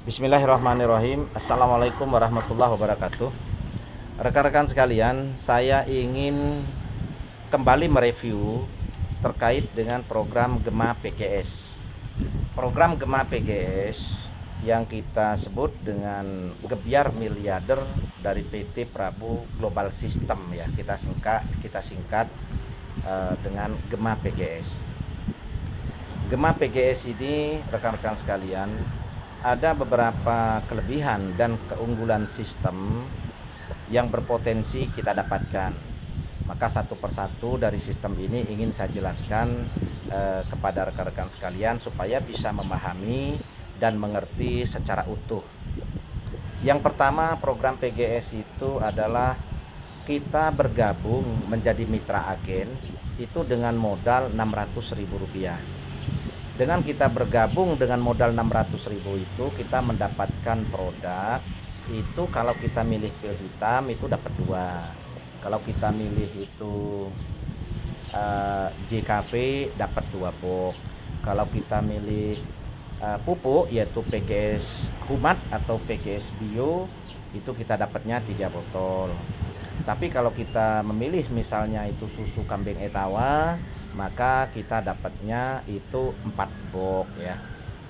Bismillahirrahmanirrahim. Assalamualaikum warahmatullahi wabarakatuh. Rekan-rekan sekalian, saya ingin kembali mereview terkait dengan program Gema PGS. Program Gema PGS yang kita sebut dengan Gebyar Miliarder dari PT Prabu Global System, ya, kita singkat dengan Gema PGS. Gema PGS ini, rekan-rekan sekalian, ada beberapa kelebihan dan keunggulan sistem yang berpotensi kita dapatkan. Maka satu persatu dari sistem ini ingin saya jelaskan kepada rekan-rekan sekalian supaya bisa memahami dan mengerti secara utuh. Yang pertama, program PGS itu adalah kita bergabung menjadi mitra agen itu dengan modal Rp600.000. Dengan kita bergabung dengan modal 600.000 itu, kita mendapatkan produk itu. Kalau kita milih pil hitam itu dapat 2. Kalau kita milih itu JKV dapat 2 box. Kalau kita milih pupuk yaitu PGS Humat atau PGS Bio itu kita dapatnya 3 botol. Tapi kalau kita memilih misalnya itu susu kambing etawa, maka kita dapatnya itu 4 box, ya.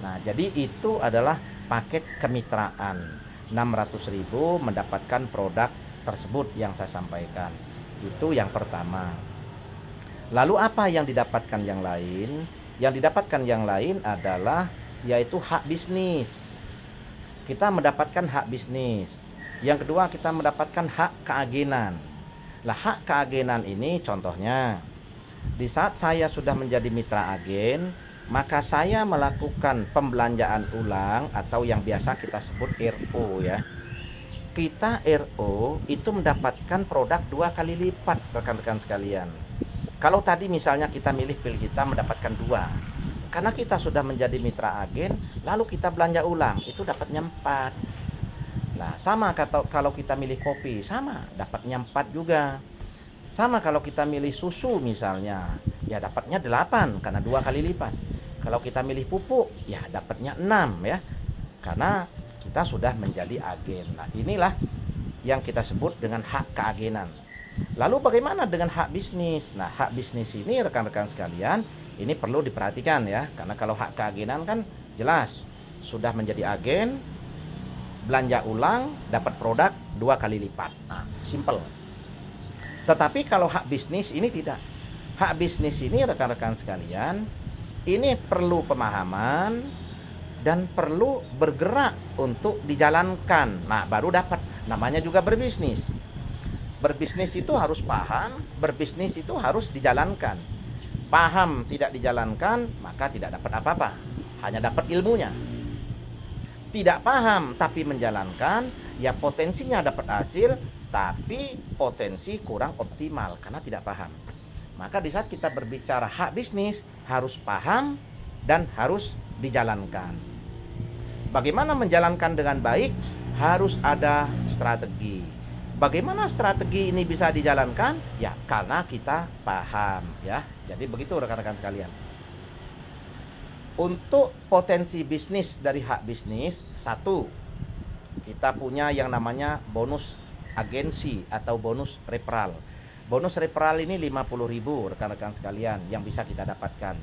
Nah, jadi itu adalah paket kemitraan. 600.000 mendapatkan produk tersebut yang saya sampaikan. Itu yang pertama. Lalu apa yang didapatkan yang lain? Yang didapatkan yang lain adalah yaitu hak bisnis. Kita mendapatkan hak bisnis. Yang kedua, kita mendapatkan hak keagenan. Lah, hak keagenan ini contohnya, di saat saya sudah menjadi mitra agen, maka saya melakukan pembelanjaan ulang atau yang biasa kita sebut RO, ya. Kita RO itu mendapatkan produk 2 kali lipat, rekan-rekan sekalian. Kalau tadi misalnya kita milih pil hitam mendapatkan 2. Karena kita sudah menjadi mitra agen, lalu kita belanja ulang, itu dapatnya 4. Nah, sama kalau kita milih kopi, sama dapatnya 4 juga. Sama kalau kita milih susu misalnya, ya dapatnya 8 karena 2 kali lipat. Kalau kita milih pupuk, ya dapatnya 6, ya. Karena kita sudah menjadi agen. Nah, inilah yang kita sebut dengan hak keagenan. Lalu bagaimana dengan hak bisnis? Nah, hak bisnis ini rekan-rekan sekalian, ini perlu diperhatikan, ya. Karena kalau hak keagenan kan jelas sudah menjadi agen, belanja ulang, dapat produk 2 kali lipat. Nah, simple. Tetapi kalau hak bisnis ini tidak. Hak bisnis ini rekan-rekan sekalian, ini perlu pemahaman dan perlu bergerak untuk dijalankan. Nah, baru dapat. Namanya juga berbisnis. Berbisnis itu harus paham, berbisnis itu harus dijalankan. Paham tidak dijalankan, maka tidak dapat apa-apa. Hanya dapat ilmunya. Tidak paham tapi menjalankan, ya potensinya dapat hasil, tapi potensi kurang optimal karena tidak paham. Maka di saat kita berbicara hak bisnis, harus paham dan harus dijalankan. Bagaimana menjalankan dengan baik? Harus ada strategi. Bagaimana strategi ini bisa dijalankan? Ya karena kita paham, ya. Jadi begitu rekan-rekan sekalian. Untuk potensi bisnis dari hak bisnis, 1, kita punya yang namanya bonus agensi atau bonus referral. Bonus referral ini 50.000 rekan-rekan sekalian yang bisa kita dapatkan.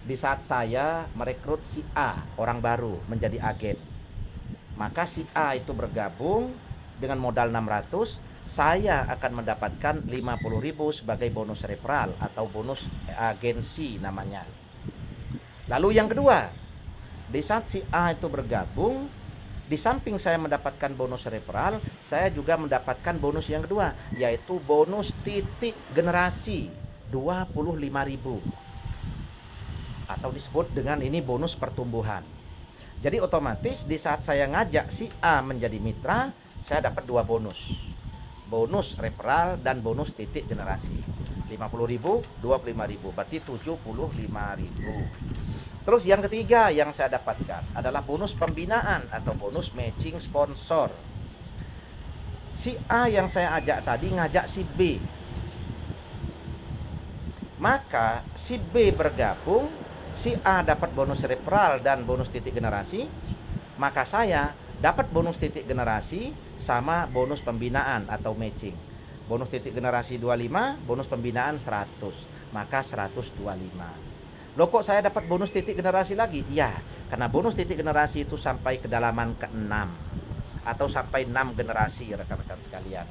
Di saat saya merekrut si A, orang baru, menjadi agen, maka si A itu bergabung dengan modal 600, saya akan mendapatkan 50.000 sebagai bonus referral atau bonus agensi namanya. Lalu yang kedua, di saat si A itu bergabung, di samping saya mendapatkan bonus referral, saya juga mendapatkan bonus yang kedua, yaitu bonus titik generasi 25.000. Atau disebut dengan ini bonus pertumbuhan. Jadi otomatis di saat saya ngajak si A menjadi mitra, saya dapat 2 bonus. Bonus referral dan bonus titik generasi. 50.000, 25.000, berarti 75.000. Terus yang ketiga yang saya dapatkan adalah bonus pembinaan atau bonus matching sponsor. Si A yang saya ajak tadi ngajak si B. Maka si B bergabung, si A dapat bonus referral dan bonus titik generasi. maka saya dapat bonus titik generasi sama bonus pembinaan atau matching. Bonus titik generasi 25, bonus pembinaan 100, maka 125. Loh kok saya dapat bonus titik generasi lagi? Ya, karena bonus titik generasi itu sampai kedalaman ke-6 atau sampai 6 generasi rekan-rekan sekalian.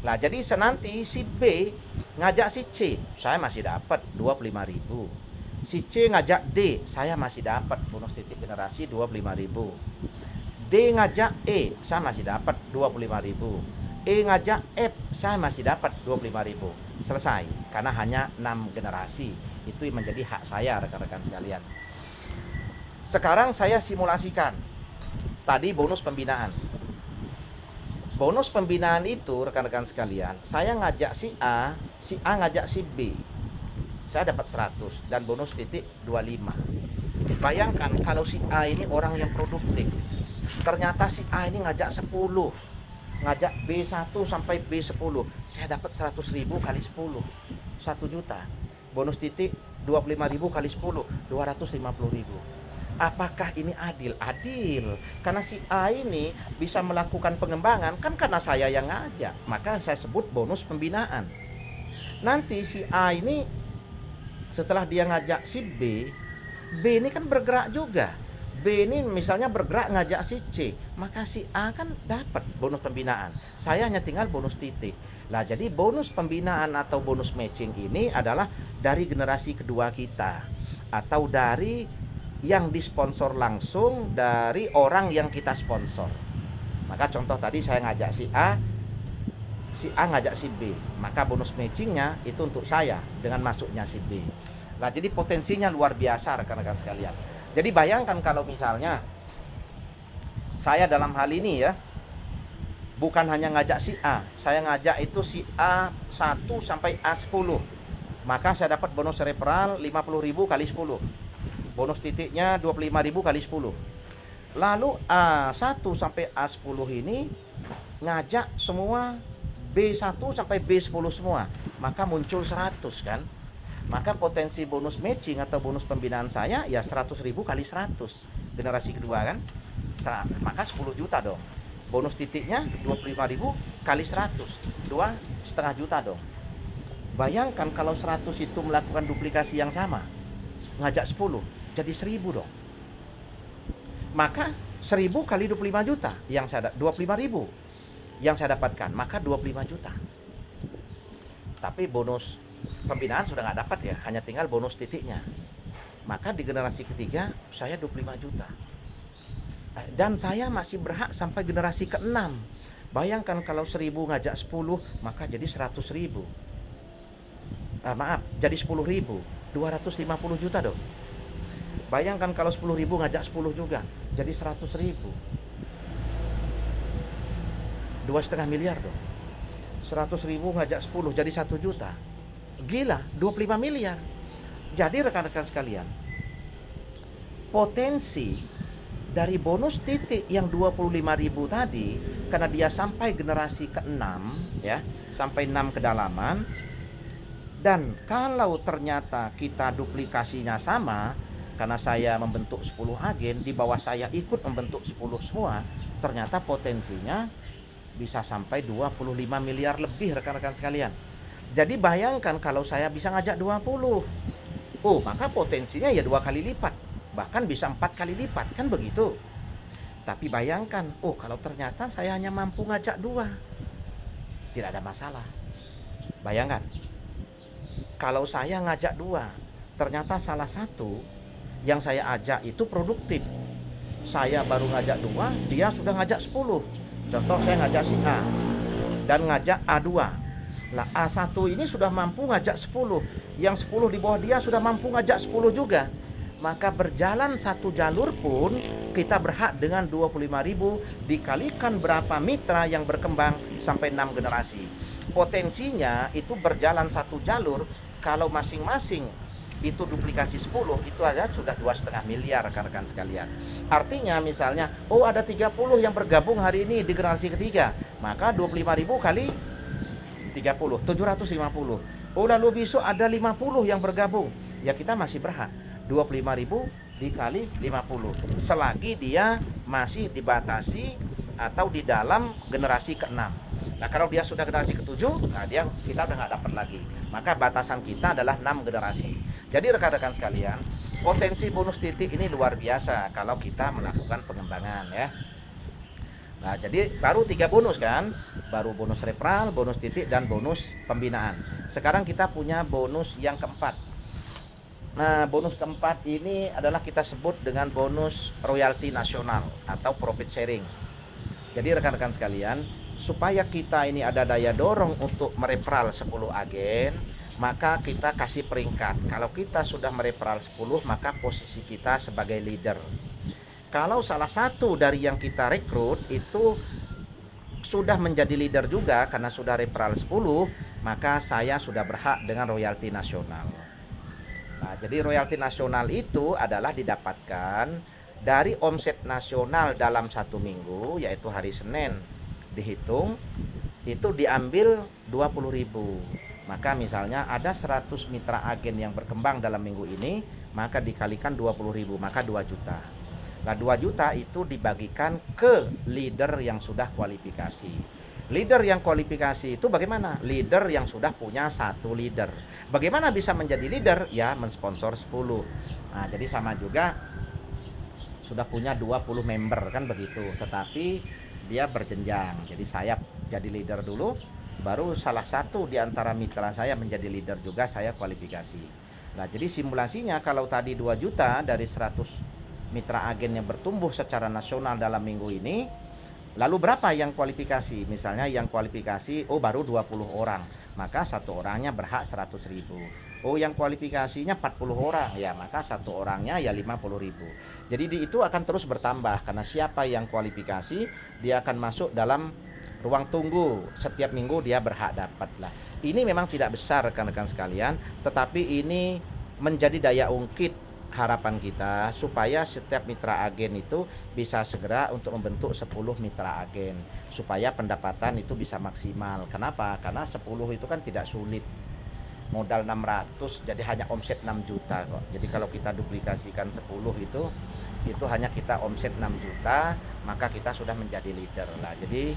Nah, jadi senanti si B ngajak si C, saya masih dapat 25.000. Si C ngajak D, saya masih dapat bonus titik generasi 25.000. D ngajak E, saya masih dapat 25.000. E ngajak F, saya masih dapat 25.000. Selesai, karena hanya 6 generasi. Itu menjadi hak saya rekan-rekan sekalian. Sekarang saya simulasikan. Tadi bonus pembinaan. Bonus pembinaan itu rekan-rekan sekalian, saya ngajak si A ngajak si B. Saya dapat 100 dan bonus titik 25. Bayangkan kalau si A ini orang yang produktif. Ternyata si A ini ngajak 10. Ngajak B1 sampai B10. Saya dapat 100.000 kali 10. 1 juta. Bonus titik 25.000 kali 10, 250.000. Apakah ini adil? Adil. Karena si A ini bisa melakukan pengembangan kan karena saya yang ngajak. Maka saya sebut bonus pembinaan. Nanti si A ini setelah dia ngajak si B, B ini kan bergerak juga. B ini misalnya bergerak ngajak si C, maka si A kan dapat bonus pembinaan. Saya hanya tinggal bonus titik. Nah, jadi bonus pembinaan atau bonus matching ini adalah dari generasi kedua kita, atau dari yang disponsor langsung dari orang yang kita sponsor. Maka contoh tadi saya ngajak si A ngajak si B, maka bonus matchingnya itu untuk saya dengan masuknya si B. Nah, jadi potensinya luar biasa rekan-rekan sekalian. Jadi bayangkan kalau misalnya saya dalam hal ini ya, bukan hanya ngajak si A, saya ngajak itu si A1 sampai A10. Maka saya dapat bonus referral 50.000 kali 10. Bonus titiknya 25.000 kali 10. Lalu A1 sampai A10 ini ngajak semua B1 sampai B10 semua. Maka muncul 100 kan. Maka potensi bonus matching atau bonus pembinaan saya ya 100.000 kali 100. Generasi kedua kan. Maka 10 juta dong. Bonus titiknya 25.000 kali 100. 2,5 juta dong. Bayangkan kalau 100 itu melakukan duplikasi yang sama. Ngajak 10 jadi 1.000 dong. Maka 1.000 kali 25 juta yang saya 25.000 yang saya dapatkan, maka 25 juta. Tapi bonus pembinaan sudah nggak dapat ya, hanya tinggal bonus titiknya. Maka di generasi ketiga saya 25 juta. Dan saya masih berhak sampai generasi ke-6. Bayangkan kalau 1.000 ngajak 10, maka jadi 100.000. Jadi 10.000, 250 juta dong. Bayangkan kalau 10.000 ngajak 10 juga, jadi 100.000. 2,5 miliar dong. 100.000 ngajak 10 jadi 1 juta. Gila, 25 miliar. Jadi rekan-rekan sekalian, potensi dari bonus titik yang 25.000 tadi, karena dia sampai generasi ke-6 ya, sampai 6 kedalaman. Dan kalau ternyata kita duplikasinya sama, karena saya membentuk 10 agen, di bawah saya ikut membentuk 10 semua, ternyata potensinya bisa sampai 25 miliar lebih rekan-rekan sekalian. Jadi bayangkan kalau saya bisa ngajak 20. Maka potensinya ya 2 kali lipat. Bahkan bisa 4 kali lipat, kan begitu. Tapi bayangkan, kalau ternyata saya hanya mampu ngajak 2. Tidak ada masalah. Bayangkan. Kalau saya ngajak 2, ternyata salah satu yang saya ajak itu produktif. Saya baru ngajak 2, dia sudah ngajak 10. Contoh saya ngajak si A dan ngajak A2. Lah A1 ini sudah mampu ngajak 10. Yang 10 di bawah dia sudah mampu ngajak 10 juga. Maka berjalan satu jalur pun kita berhak dengan 25.000 dikalikan berapa mitra yang berkembang sampai 6 generasi. Potensinya itu berjalan satu jalur, kalau masing-masing itu duplikasi 10, itu aja sudah 2,5 miliar rekan-rekan sekalian. Artinya misalnya, ada 30 yang bergabung hari ini di generasi ketiga, maka 25.000 kali 30, 750. Lalu besok ada 50 yang bergabung, ya kita masih berhak 25.000 dikali 50, selagi dia masih dibatasi atau di dalam generasi ke-6. Nah, kalau dia sudah generasi ke-7, nah kita udah nggak dapat lagi. Maka batasan kita adalah 6 generasi. Jadi rekan-rekan sekalian, potensi bonus titik ini luar biasa kalau kita melakukan pengembangan ya. Nah, jadi baru 3 bonus kan? Baru bonus referral, bonus titik, dan bonus pembinaan. Sekarang kita punya bonus yang keempat. Nah, bonus keempat ini adalah kita sebut dengan bonus royalti nasional atau profit sharing. Jadi rekan-rekan sekalian, supaya kita ini ada daya dorong untuk mereferral 10 agen, maka kita kasih peringkat. Kalau kita sudah mereferral 10, maka posisi kita sebagai leader. Kalau salah satu dari yang kita rekrut itu sudah menjadi leader juga karena sudah referral 10, maka saya sudah berhak dengan royalti nasional. Nah, jadi royalti nasional itu adalah didapatkan dari omset nasional dalam 1 minggu, yaitu hari Senin dihitung, itu diambil 20.000. Maka misalnya ada 100 mitra agen yang berkembang dalam minggu ini, maka dikalikan 20.000, maka 2 juta. Nah, 2 juta itu dibagikan ke leader yang sudah kualifikasi. Leader yang kualifikasi itu bagaimana? Leader yang sudah punya 1 leader. Bagaimana bisa menjadi leader? Ya, mensponsor 10. Nah, jadi sama juga sudah punya 20 member kan begitu. Tetapi dia berjenjang. Jadi saya jadi leader dulu, baru salah satu di antara mitra saya menjadi leader juga, saya kualifikasi. Nah, jadi simulasinya kalau tadi 2 juta dari 100 mitra agen yang bertumbuh secara nasional dalam minggu ini, lalu berapa yang kualifikasi? Misalnya yang kualifikasi baru 20 orang, maka 1 orangnya berhak 100.000. Yang kualifikasinya 40 orang, ya maka 1 orangnya ya 50.000. Jadi itu akan terus bertambah karena siapa yang kualifikasi dia akan masuk dalam ruang tunggu, setiap minggu dia berhak dapat lah. Ini memang tidak besar rekan-rekan sekalian, tetapi ini menjadi daya ungkit harapan kita supaya setiap mitra agen itu bisa segera untuk membentuk 10 mitra agen supaya pendapatan itu bisa maksimal. Kenapa? Karena 10 itu kan tidak sulit. Modal 600 jadi hanya omset 6 juta kok. Jadi kalau kita duplikasikan 10 itu hanya kita omset 6 juta, maka kita sudah menjadi leader lah. Jadi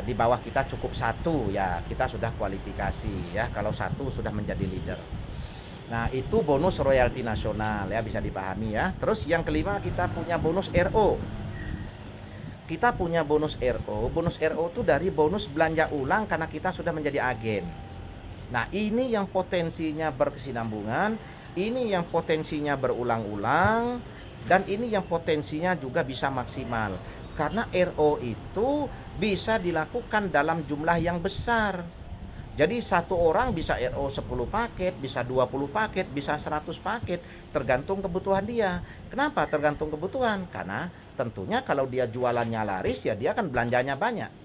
di bawah kita cukup 1 ya, kita sudah kualifikasi ya kalau 1 sudah menjadi leader. Nah, itu bonus royalti nasional ya, bisa dipahami ya. Terus yang kelima kita punya bonus RO. Kita punya bonus RO. Bonus RO itu dari bonus belanja ulang karena kita sudah menjadi agen. Nah, ini yang potensinya berkesinambungan, ini yang potensinya berulang-ulang, dan ini yang potensinya juga bisa maksimal. Karena RO itu bisa dilakukan dalam jumlah yang besar. Jadi 1 orang bisa RO 10 paket, bisa 20 paket, bisa 100 paket, tergantung kebutuhan dia. Kenapa tergantung kebutuhan? Karena tentunya kalau dia jualannya laris ya dia akan belanjanya banyak.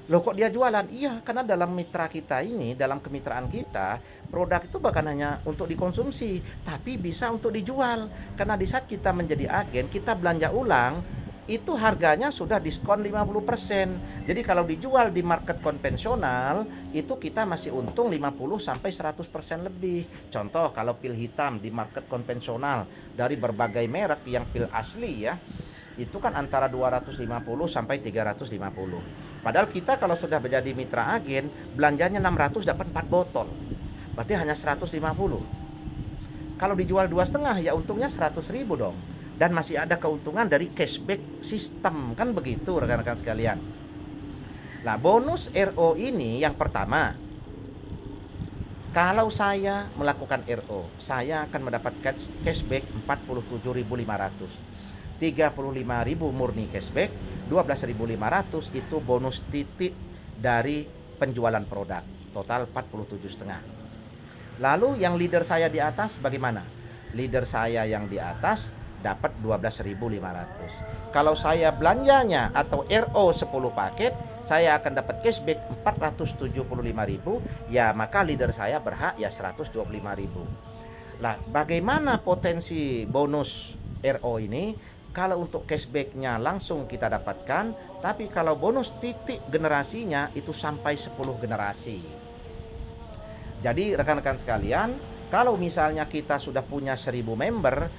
Loh kok dia jualan? Iya, karena dalam mitra kita ini, dalam kemitraan kita, produk itu bukan hanya untuk dikonsumsi, tapi bisa untuk dijual. Karena di saat kita menjadi agen, kita belanja ulang, itu harganya sudah diskon 50%. Jadi kalau dijual di market konvensional, itu kita masih untung 50-100% lebih. Contoh kalau pil hitam di market konvensional dari berbagai merek yang pil asli ya, itu kan antara 250-350. Padahal kita kalau sudah menjadi mitra agen, belanjanya 600 dapat 4 botol. Berarti hanya 150. Kalau dijual 2,5 ya untungnya 100.000 dong. Dan masih ada keuntungan dari cashback sistem, kan begitu rekan-rekan sekalian. Nah, bonus RO ini yang pertama, kalau saya melakukan RO, saya akan mendapatkan cashback 47.500. 35.000 murni cashback, 12.500 itu bonus titik dari penjualan produk, total 47,5. Lalu yang leader saya di atas bagaimana? Leader saya yang di atas dapat 12.500. Kalau saya belanjanya atau RO 10 paket, saya akan dapat cashback 475.000, ya maka leader saya berhak ya 125.000. Nah, bagaimana potensi bonus RO ini? Kalau untuk cashbacknya langsung kita dapatkan, tapi kalau bonus titik generasinya itu sampai 10 generasi. Jadi rekan-rekan sekalian, kalau misalnya kita sudah punya 1.000 member,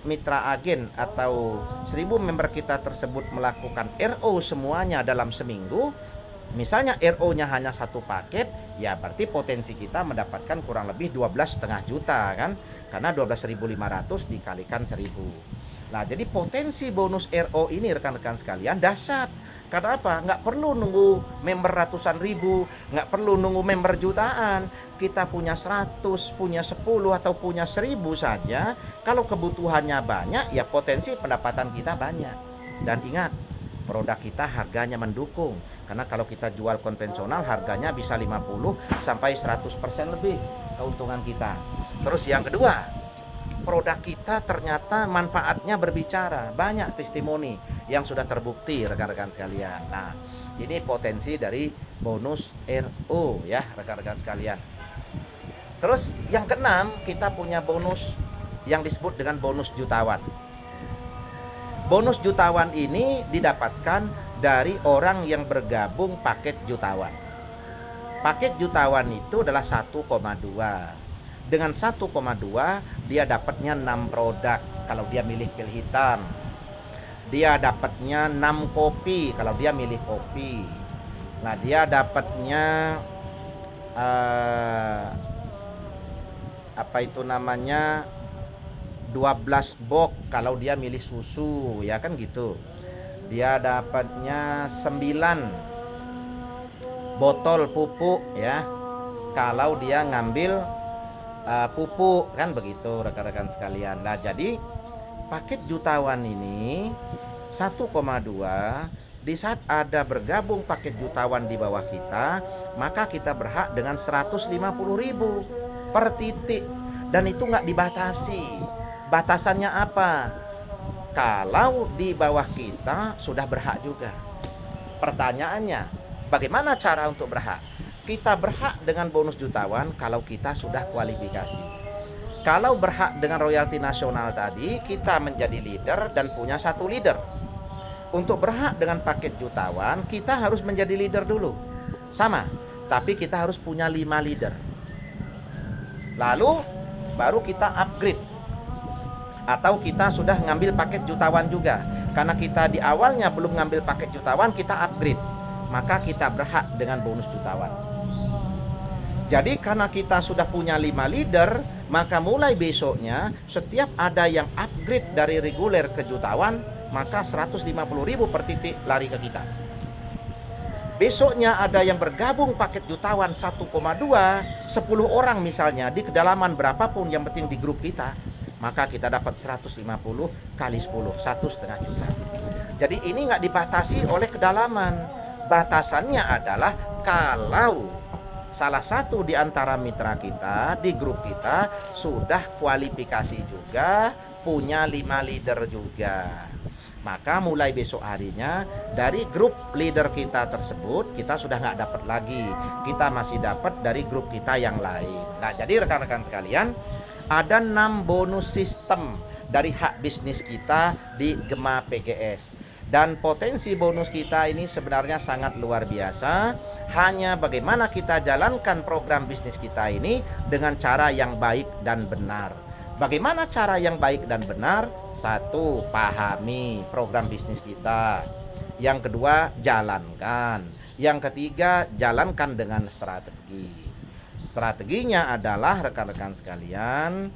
mitra agen atau 1.000 member kita tersebut melakukan RO semuanya dalam seminggu, misalnya RO-nya hanya satu paket, ya berarti potensi kita mendapatkan kurang lebih 12,5 juta kan, karena 12.500 dikalikan 1.000. Nah, jadi potensi bonus RO ini rekan-rekan sekalian dahsyat. Karena apa? Nggak perlu nunggu member ratusan ribu, nggak perlu nunggu member jutaan. Kita punya 100, punya 10, atau punya 1.000 saja. Kalau kebutuhannya banyak, ya potensi pendapatan kita banyak. Dan ingat, produk kita harganya mendukung. Karena kalau kita jual konvensional, harganya bisa 50 sampai 100% lebih keuntungan kita. Terus yang kedua, produk kita ternyata manfaatnya berbicara. Banyak testimoni yang sudah terbukti rekan-rekan sekalian. Nah, ini potensi dari bonus RO ya rekan-rekan sekalian. Terus yang keenam, kita punya bonus yang disebut dengan bonus jutawan. Bonus jutawan ini didapatkan dari orang yang bergabung paket jutawan. Paket jutawan itu adalah 1,2. Dengan 1,2 dia dapatnya 6 produk kalau dia milih pil hitam. Dia dapatnya 6 kopi kalau dia milih kopi. Nah, dia dapatnya apa itu namanya 12 box kalau dia milih susu, ya kan gitu. Dia dapatnya 9 botol pupuk ya kalau dia ngambil pupuk, kan begitu rekan-rekan sekalian. Nah, jadi paket jutawan ini 1,2, di saat ada bergabung paket jutawan di bawah kita, maka kita berhak dengan 150.000 per titik. Dan itu nggak dibatasi. Batasannya apa? Kalau di bawah kita sudah berhak juga. Pertanyaannya, bagaimana cara untuk berhak? Kita berhak dengan bonus jutawan kalau kita sudah kualifikasi. Kalau berhak dengan royalti nasional tadi, kita menjadi leader dan punya 1 leader. Untuk berhak dengan paket jutawan, kita harus menjadi leader dulu. Sama, tapi kita harus punya 5 leader. Lalu baru kita upgrade. Atau kita sudah ngambil paket jutawan juga. Karena kita di awalnya belum ngambil paket jutawan, kita upgrade. Maka kita berhak dengan bonus jutawan. Jadi karena kita sudah punya 5 leader, maka mulai besoknya setiap ada yang upgrade dari reguler ke jutawan, maka 150.000 per titik lari ke kita. Besoknya ada yang bergabung paket jutawan 1,2, 10 orang misalnya di kedalaman berapapun, yang penting di grup kita, maka kita dapat 150 kali 10, 1,5 juta. Jadi ini nggak dibatasi oleh kedalaman. Batasannya adalah kalau salah satu di antara mitra kita di grup kita sudah kualifikasi juga, punya 5 leader juga. Maka mulai besok harinya dari grup leader kita tersebut kita sudah nggak dapat lagi, kita masih dapat dari grup kita yang lain. Nah, jadi rekan-rekan sekalian, ada 6 bonus sistem dari hak bisnis kita di Gema PGS. Dan potensi bonus kita ini sebenarnya sangat luar biasa. Hanya bagaimana kita jalankan program bisnis kita ini dengan cara yang baik dan benar. Bagaimana cara yang baik dan benar? 1, pahami program bisnis kita. Yang kedua, jalankan. Yang ketiga, jalankan dengan strategi. Strateginya adalah rekan-rekan sekalian,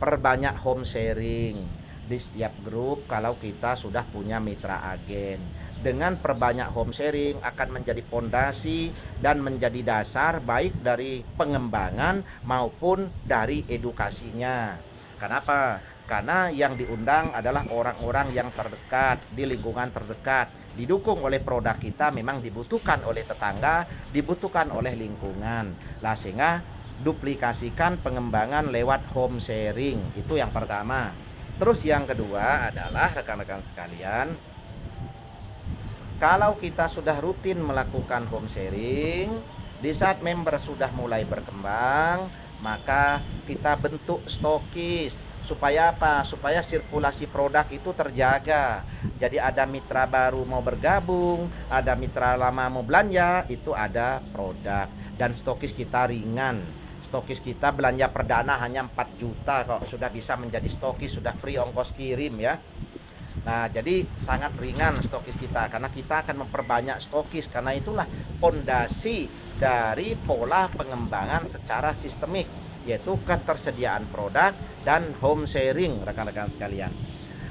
perbanyak home sharing di setiap grup kalau kita sudah punya mitra agen. Dengan perbanyak home sharing akan menjadi fondasi dan menjadi dasar baik dari pengembangan maupun dari edukasinya. Kenapa? Karena yang diundang adalah orang-orang yang terdekat, di lingkungan terdekat, didukung oleh produk kita, memang dibutuhkan oleh tetangga, dibutuhkan oleh lingkungan. Lah, sehingga duplikasikan pengembangan lewat home sharing. Itu yang pertama. Terus yang kedua adalah rekan-rekan sekalian, kalau kita sudah rutin melakukan home sharing, di saat member sudah mulai berkembang, maka kita bentuk stokis. Supaya apa? Supaya sirkulasi produk itu terjaga. Jadi ada mitra baru mau bergabung, ada mitra lama mau belanja, itu ada produk. Dan stokis kita ringan. Stokis kita belanja perdana hanya 4 juta kok sudah bisa menjadi stokis, sudah free ongkos kirim ya. Nah, jadi sangat ringan stokis kita karena kita akan memperbanyak stokis, karena itulah pondasi dari pola pengembangan secara sistemik, yaitu ketersediaan produk dan home sharing rekan-rekan sekalian.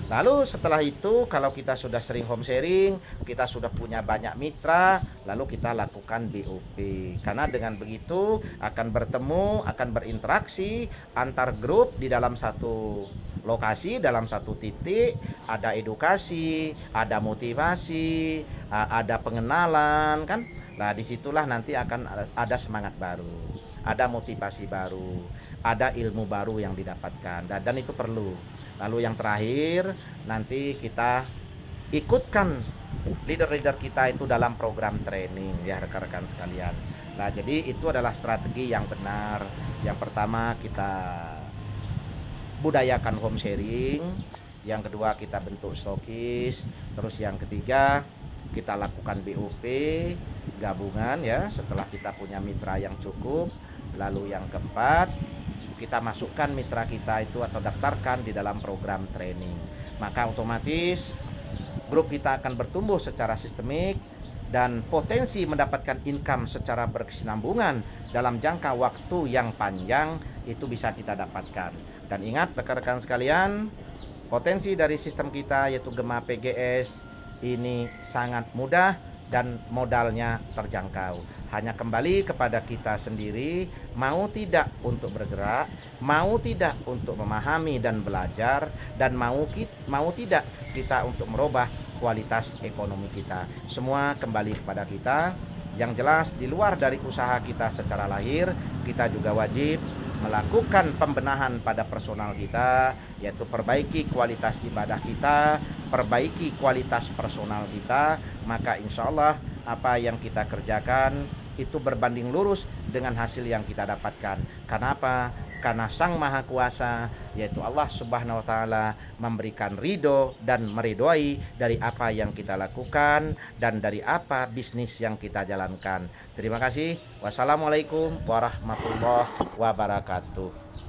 Lalu setelah itu kalau kita sudah sering home sharing, kita sudah punya banyak mitra, lalu kita lakukan BOP. Karena dengan begitu akan bertemu, akan berinteraksi antar grup di dalam satu lokasi, dalam satu titik, ada edukasi, ada motivasi, ada pengenalan kan. Nah, disitulah nanti akan ada semangat baru, ada motivasi baru, ada ilmu baru yang didapatkan, dan itu perlu. Lalu yang terakhir, nanti kita ikutkan leader-leader kita itu dalam program training ya rekan-rekan sekalian. Nah, jadi itu adalah strategi yang benar. Yang pertama kita budayakan home sharing, yang kedua kita bentuk stokis, terus yang ketiga kita lakukan BOP gabungan ya setelah kita punya mitra yang cukup. Lalu yang keempat, kita masukkan mitra kita itu atau daftarkan di dalam program training. Maka otomatis grup kita akan bertumbuh secara sistemik dan potensi mendapatkan income secara berkesinambungan dalam jangka waktu yang panjang itu bisa kita dapatkan. Dan ingat rekan-rekan sekalian, potensi dari sistem kita yaitu Gema PGS ini sangat mudah dan modalnya terjangkau. Hanya kembali kepada kita sendiri, mau tidak untuk bergerak, mau tidak untuk memahami dan belajar, dan mau tidak kita untuk merubah kualitas ekonomi kita. Semua kembali kepada kita. Yang jelas di luar dari usaha kita secara lahir, kita juga wajib melakukan pembenahan pada personal kita, yaitu perbaiki kualitas ibadah kita, perbaiki kualitas personal kita. Maka insya Allah apa yang kita kerjakan itu berbanding lurus dengan hasil yang kita dapatkan. Karena apa? Karena Sang Maha Kuasa yaitu Allah Subhanahu wa Ta'ala memberikan ridho dan meridhoi dari apa yang kita lakukan dan dari apa bisnis yang kita jalankan. Terima kasih. Wassalamualaikum warahmatullahi wabarakatuh.